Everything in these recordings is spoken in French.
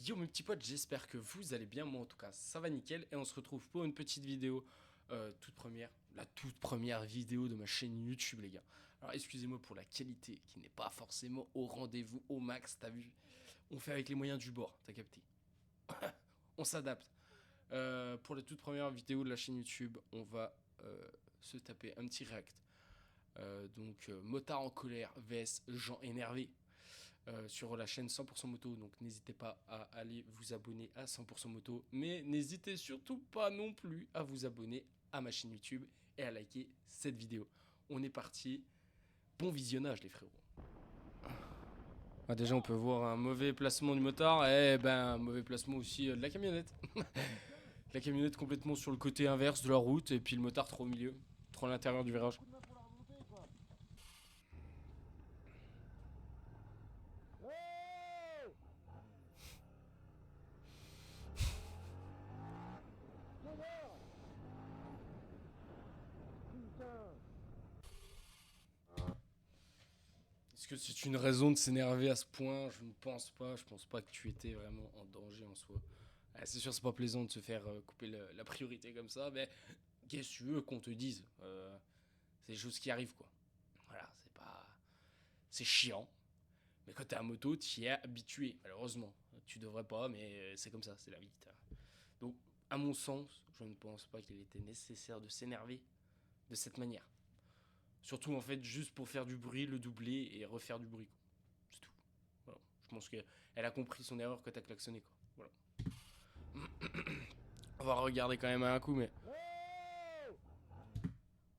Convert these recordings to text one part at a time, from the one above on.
Yo mes petits potes, j'espère que vous allez bien, moi en tout cas ça va nickel et on se retrouve pour une petite vidéo toute première, la toute première vidéo de ma chaîne YouTube les gars. Alors excusez-moi pour la qualité qui n'est pas forcément au rendez-vous au max, t'as vu. On fait avec les moyens du bord, t'as capté. On s'adapte. Pour la toute première vidéo de la chaîne YouTube, on va se taper un petit react. Motard en colère vs gens énervés. Sur la chaîne 100% moto, donc n'hésitez pas à aller vous abonner à 100% moto, mais n'hésitez surtout pas non plus à vous abonner à ma chaîne YouTube et à liker cette vidéo. On est parti, bon visionnage les frérots. Ah, déjà on peut voir un mauvais placement du motard, et ben un mauvais placement aussi de la camionnette. La camionnette complètement sur le côté inverse de la route, et puis le motard trop au milieu, trop à l'intérieur du virage. Est-ce que c'est une raison de s'énerver à ce point? Je ne pense pas. Je pense pas que tu étais vraiment en danger en soi. C'est sûr, c'est pas plaisant de se faire couper la priorité comme ça, mais qu'est-ce que tu veux qu'on te dise? C'est des choses qui arrivent quoi. Voilà, c'est pas. C'est chiant. Mais quand t'es à moto, t'y es habitué, malheureusement. Tu devrais pas, mais c'est comme ça, c'est la vie. Donc, à mon sens, je ne pense pas qu'il était nécessaire de s'énerver de cette manière. Surtout en fait juste pour faire du bruit, le doubler et refaire du bruit. C'est tout. Voilà. Je pense qu'elle a compris son erreur quand t'as klaxonné quoi. Voilà. On va regarder quand même un coup mais.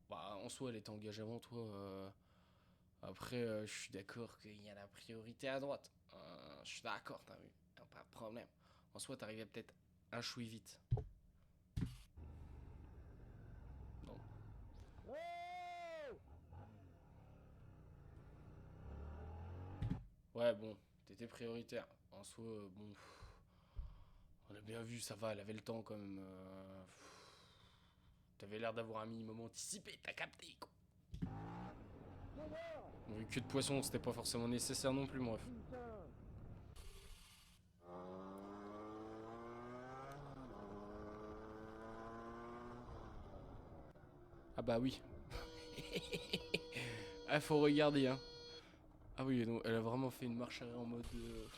Bah en soi elle était engagée avant toi. Après je suis d'accord qu'il y a la priorité à droite. Je suis d'accord, t'as vu. Pas de problème. En soi t'arrivais peut-être un chouï vite. Non. Ouais bon, t'étais prioritaire. En soi bon. On a bien vu, ça va, elle avait le temps quand même. T'avais l'air d'avoir un minimum anticipé, t'as capté quoi. Vu que de poisson, c'était pas forcément nécessaire non plus, bref. Ah bah oui. Ah, faut regarder, hein. Ah oui, donc, elle a vraiment fait une marche arrière en mode.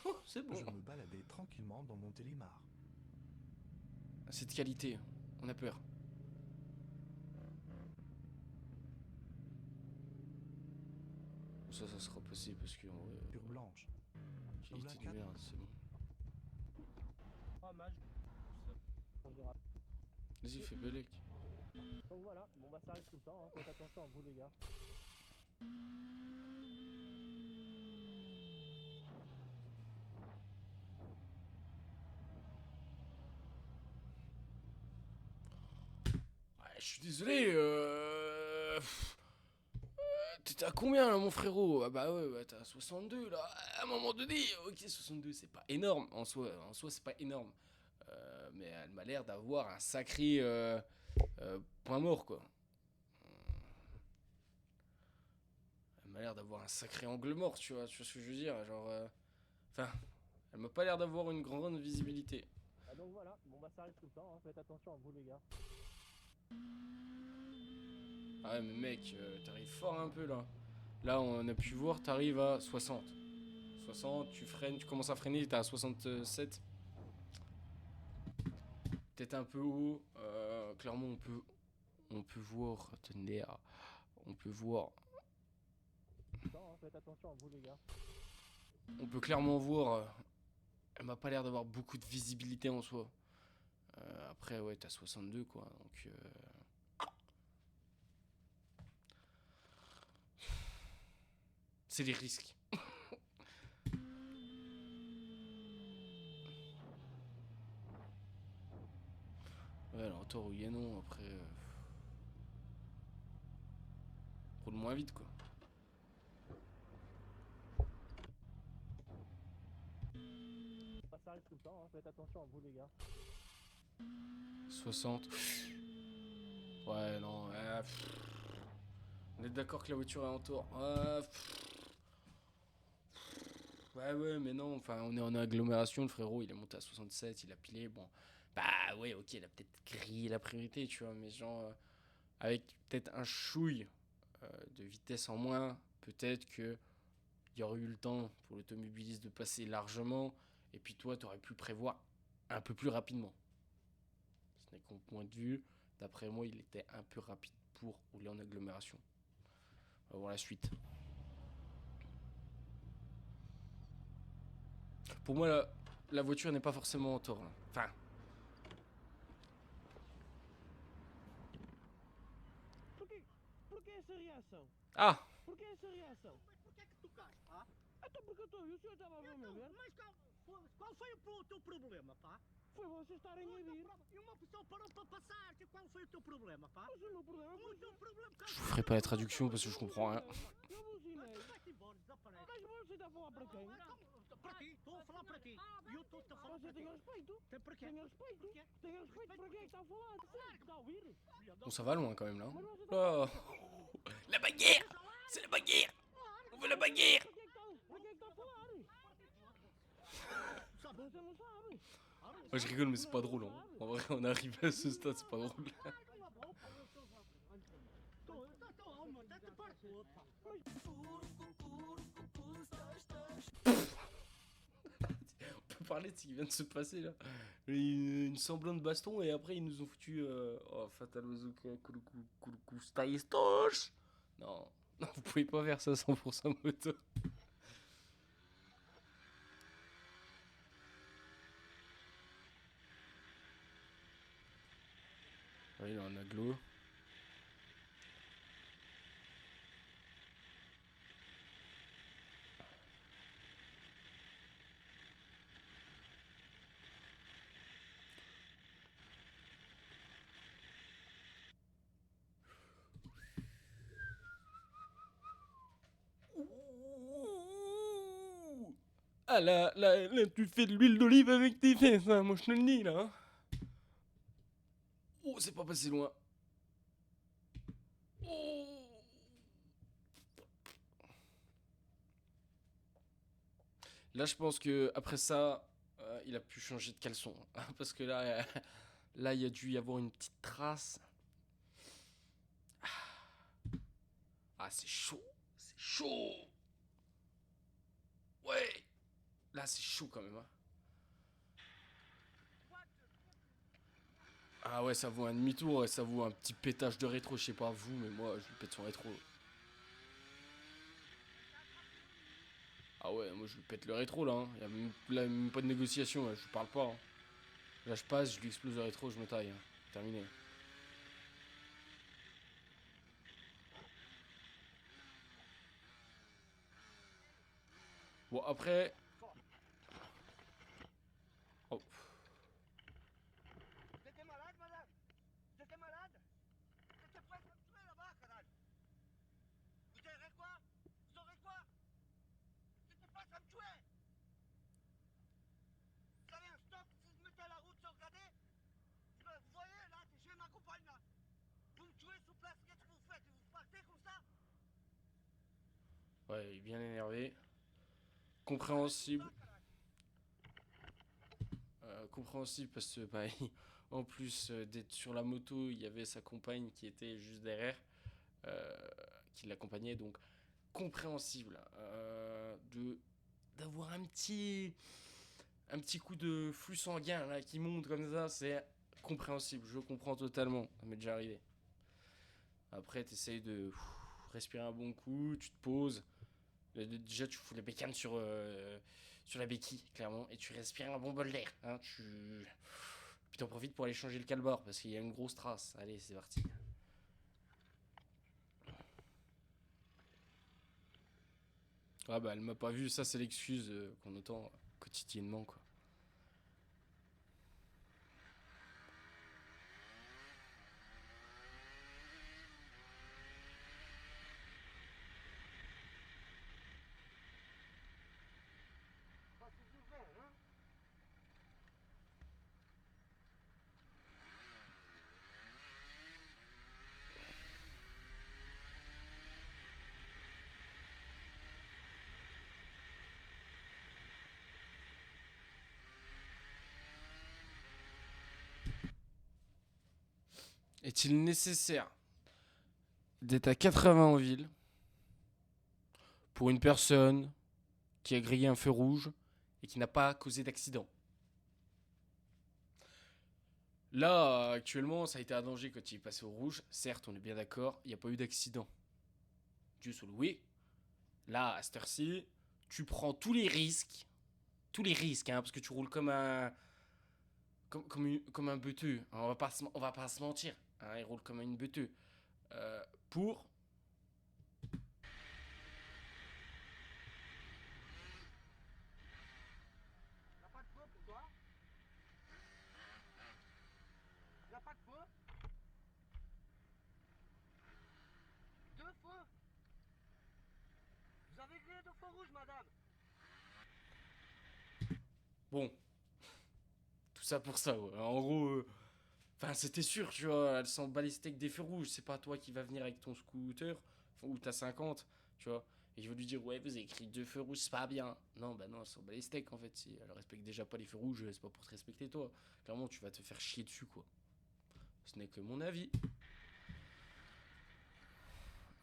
Oh, c'est bon. Je me baladais tranquillement dans mon Télémar. C'est de qualité, on a peur. Ça sera possible parce que. Pure blanche. Qualité de merde, c'est bon. Vas-y, fais Belek. Donc voilà, bon bah ça arrive tout le temps, hein. Faites attention à vous les gars. Ouais, je suis désolé, t'étais à combien là mon frérot? Ah bah ouais, t'es à 62 là. À un moment donné, ok 62 c'est pas énorme en soi c'est pas énorme. Mais elle m'a l'air d'avoir un sacré point mort quoi. Elle m'a l'air d'avoir un sacré angle mort, tu vois ce que je veux dire, genre enfin, elle m'a pas l'air d'avoir une grande visibilité. Ah donc voilà, bon bah ça arrive tout le temps, hein. Faites attention à vous les gars. Ah ouais mais mec, t'arrives fort un peu là. Là on a pu voir, t'arrives à 60. 60, tu freines, tu commences à freiner, t'es à 67. Peut-être un peu haut. Clairement, on peut voir. Attendez, on peut voir. Temps, hein. Faites attention à vous les gars. On peut clairement voir. Elle m'a pas l'air d'avoir beaucoup de visibilité en soi. Après, ouais, t'as 62 quoi. Donc. C'est les risques. Ouais, alors tort oui et non. Après. Roule moins vite quoi. Bah ça arrive tout le temps, hein. Faites attention à vous les gars. 60. Ouais, non. On est d'accord que la voiture est en tour. Ouais, mais non, enfin, on est en agglomération, le frérot, il est monté à 67, il a pilé, bon. Bah ouais, ok, il a peut-être grillé la priorité, tu vois, mais genre, avec peut-être un chouille de vitesse en moins, peut-être que il y aurait eu le temps pour l'automobiliste de passer largement, et puis toi, tu aurais pu prévoir un peu plus rapidement. Ce n'est qu'au point de vue, d'après moi, il était un peu rapide pour rouler en agglomération. On va voir la suite. Pour moi, la voiture n'est pas forcément en tort. Hein. Enfin. Porquê essa reação? Ah! Porquê essa reação? Mas porquê que tocaste, pá? Então porque eu estou, e o senhor estava a ver, meu ver? Mas qual foi o teu problema, pá? Foi vocês estarem a vir. E uma pessoa parou para passar. Qual foi o teu problema, pá? Mas o meu problema O foi... teu problema... Je vous ferai pas la traduction parce que je comprends rien. Eu buzinei. Vai-te embora, desaparece. Mas você está a falar para quem? Para ti, estou a falar para ti. E eu estou-te a falar Você para ti. tem respeito? Tem para quê? Tenha respeito. Porquê? Tenha respeito para quem é que está a falar. Está a ouvir? Bon, ça va loin quand même là. Mas você está... Oh. La bagarre! C'est la bagarre! On veut la bagarre! Para quem é que está a falar? Você não sabe. Moi je rigole mais c'est pas drôle. Hein. En vrai on arrive à ce stade, c'est pas drôle. On peut parler de ce qui vient de se passer là. Une semblante de baston et après ils nous ont foutu... Oh, Fatal Bazooka, Kuluku, Staïstoche. Non, non, vous pouvez pas faire ça 100% moto. Oui, il est en aglo. Ah là, tu fais de l'huile d'olive avec tes fesses, hein, moi je te le dis là. Hein. Oh, c'est pas passé loin. Oh. Là, je pense que après ça, il a pu changer de caleçon. Parce que là, là, il y a dû y avoir une petite trace. Ah, c'est chaud. C'est chaud. Ouais. Là, c'est chaud quand même. Hein. Ah ouais, ça vaut un demi-tour et ça vaut un petit pétage de rétro. Je sais pas vous, mais moi, je lui pète son rétro. Ah ouais, moi, je lui pète le rétro là. Hein. Il y a même pas de négociation. Là. Je lui parle pas. Hein. Là, je passe, je lui explose le rétro, je me taille. Hein. Terminé. Bon, après... Oh. J'étais malade, madame. J'étais malade. J'étais presque à me tuer là-bas, caralho. Vous direz quoi? Vous saurez quoi? J'étais presque à me tuer. Vous avez un stop, vous vous mettez à la route sans regarder. Vous voyez, là, j'ai ma compagne, là. Vous me tuez sur place, qu'est-ce que vous faites? Vous partez comme ça? Ouais, il est bien énervé. Compréhensible. Compréhensible parce que bah, en plus d'être sur la moto, il y avait sa compagne qui était juste derrière, qui l'accompagnait, donc compréhensible de d'avoir un petit coup de flux sanguin là qui monte comme ça, c'est compréhensible, je comprends totalement, ça m'est déjà arrivé. Après t'essayes de respirer un bon coup, tu te poses. Déjà, tu fous la bécane sur la béquille, clairement, et tu respires un bon bol d'air. Hein, puis t'en profites pour aller changer le calbar, parce qu'il y a une grosse trace. Allez, c'est parti. Ah bah, elle m'a pas vu, ça c'est l'excuse qu'on entend quotidiennement, quoi. Est-il nécessaire d'être à 80 en ville pour une personne qui a grillé un feu rouge et qui n'a pas causé d'accident? Là, actuellement, ça a été un danger quand il est passé au rouge. Certes, on est bien d'accord, il n'y a pas eu d'accident. Dieu soit loué. Là, à cette heure-ci, tu prends tous les risques, hein, parce que tu roules comme un, comme un beuteux. Hein, on va pas se mentir. Hein, il roule comme une beuteux. Pour Y'a pas de feu pour toi? Y'a pas de feu? Deux feux? Vous avez grillé deux feux rouges, madame? bon, tout ça pour ça. Ouais. En gros, enfin, c'était sûr, tu vois. Elle s'en bat les steaks des feux rouges. C'est pas toi qui va venir avec ton scooter ou t'as 50, tu vois. Et je veux lui dire, ouais, vous avez écrit deux feux rouges, c'est pas bien. Non, bah non, elle s'en bat les steaks en fait. Si elle respecte déjà pas les feux rouges, c'est pas pour te respecter toi. Clairement, tu vas te faire chier dessus, quoi. Ce n'est que mon avis.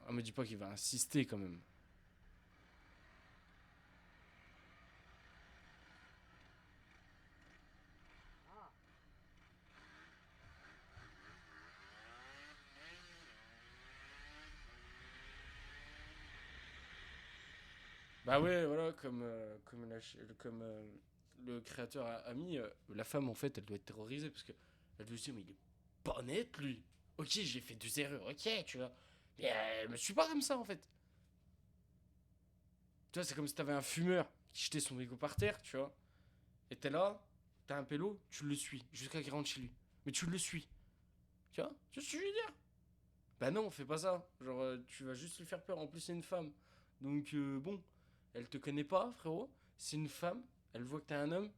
Ah, me dis pas qu'il va insister quand même. Ah, Bah ouais, voilà, comme le créateur a mis, la femme en fait, elle doit être terrorisée parce que elle doit se dire, mais il est pas net lui. Ok, j'ai fait deux erreurs, ok, tu vois. Mais elle me suit pas comme ça en fait. Tu vois, c'est comme si t'avais un fumeur qui jetait son mégot par terre, tu vois. Et t'es là, t'as un pélo, tu le suis jusqu'à qu'il rentre chez lui. Mais tu le suis, tu vois. Tu vois ce que je veux dire? Bah non, fais pas ça. Genre, tu vas juste lui faire peur. En plus, c'est une femme. Donc, bon, elle te connaît pas, frérot. C'est une femme. Elle voit que t'es un homme.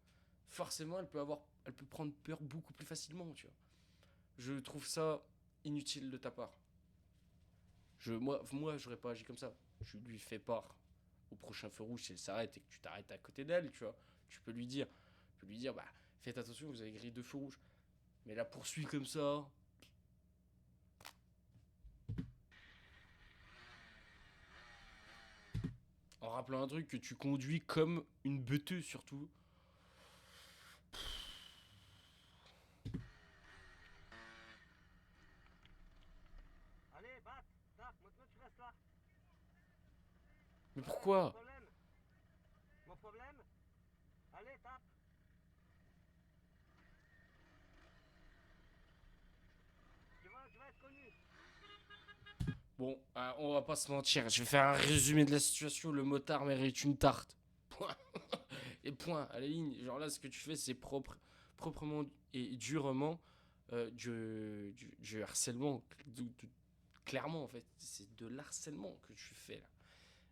Forcément, elle peut prendre peur beaucoup plus facilement, tu vois. Je trouve ça inutile de ta part. Moi, j'aurais pas agi comme ça. Je lui fais part au prochain feu rouge si elle s'arrête et que tu t'arrêtes à côté d'elle, tu vois. Tu peux lui dire, bah, faites attention, vous avez grillé deux feux rouges. Mais la poursuite comme ça, en rappelant un truc que tu conduis comme une beuteuse surtout. allez, batte, tape, maintenant tu restes là. Mais Ouais, mon pourquoi? problème. Mon problème? Allez, tape. Tu vas être connu. Bon, on va pas se mentir, je vais faire un résumé de la situation. Le motard mérite une tarte. Point. Et point, à la ligne. Genre là, ce que tu fais, c'est proprement et durement du harcèlement. Clairement, en fait, c'est de l'harcèlement que tu fais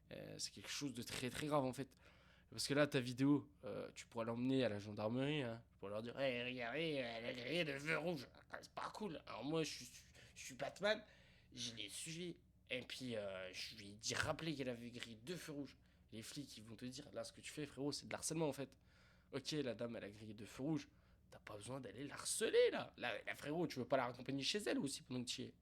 là. C'est quelque chose de très très grave en fait. Parce que là, ta vidéo, tu pourras l'emmener à la gendarmerie, hein, pour leur dire, hey, regardez, elle a grillé le feu rouge. Ah, c'est pas cool. Alors moi, je suis Batman, je l'ai suivi. Et puis, je lui ai dit, rappeler qu'elle avait grillé deux feux rouges. Les flics, ils vont te dire, là, ce que tu fais, frérot, c'est de l'harcèlement, en fait. Ok, la dame, elle a grillé deux feux rouges. T'as pas besoin d'aller la harceler, là. Là, frérot, tu veux pas la raccompagner chez elle aussi pendant que tu y es.